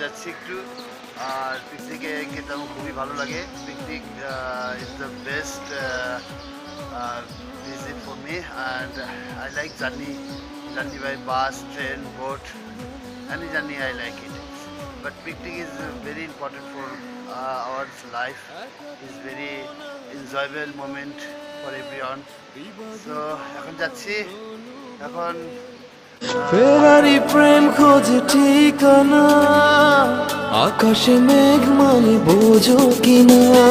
যাচ্ছি একটু। আর পিকনিকে খেতে আমার খুবই ভালো লাগে। Picnic is the best visit for me, and I like journey by bus, train, boat. Any journey I like it. But picnic is very important for our life. It's very enjoyable moment for everyone. So এখন যাচ্ছি, এখন ফেরারি প্রেম খোঁজে ঠিকানা, আকাশে মেঘ মানে বোঝো কিনা,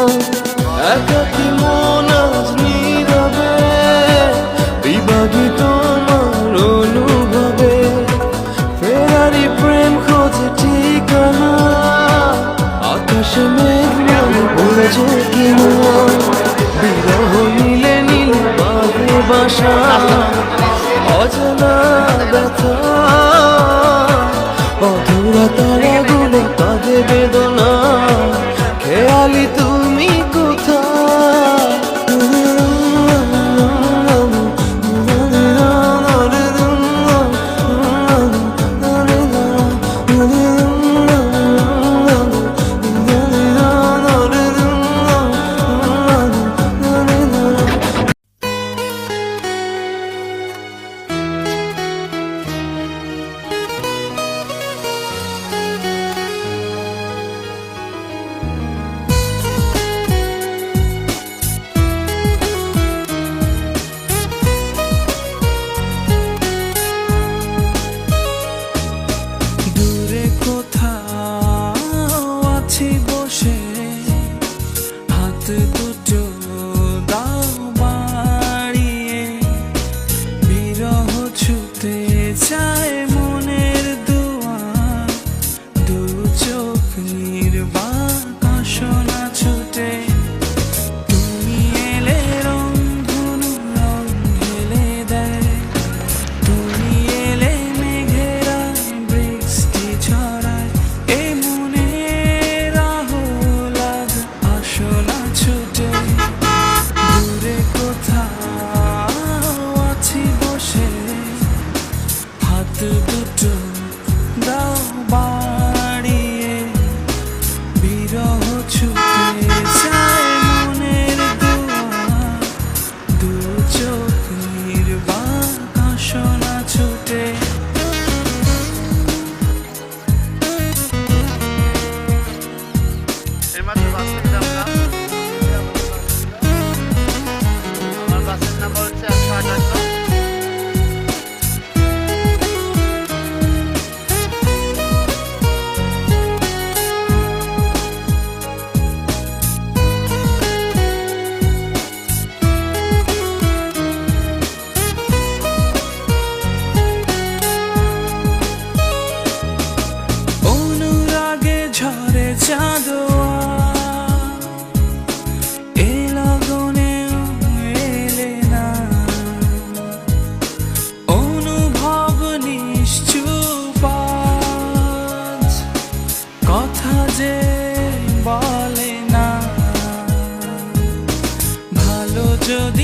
একাকি মন আজ নীরবে বিভাগী তোমার অনুভবে। ফেরারি প্রেম খোঁজে ঠিকানা, আকাশে মেঘ মানে বোঝো কিনা, বিরহ নীলে নীলে বাঁধে বাসা, অজানা ব্যথা অধুরা তারাগুলো কাঁধে বেদনা, খেয়ালি তুমি কোথায়। যদি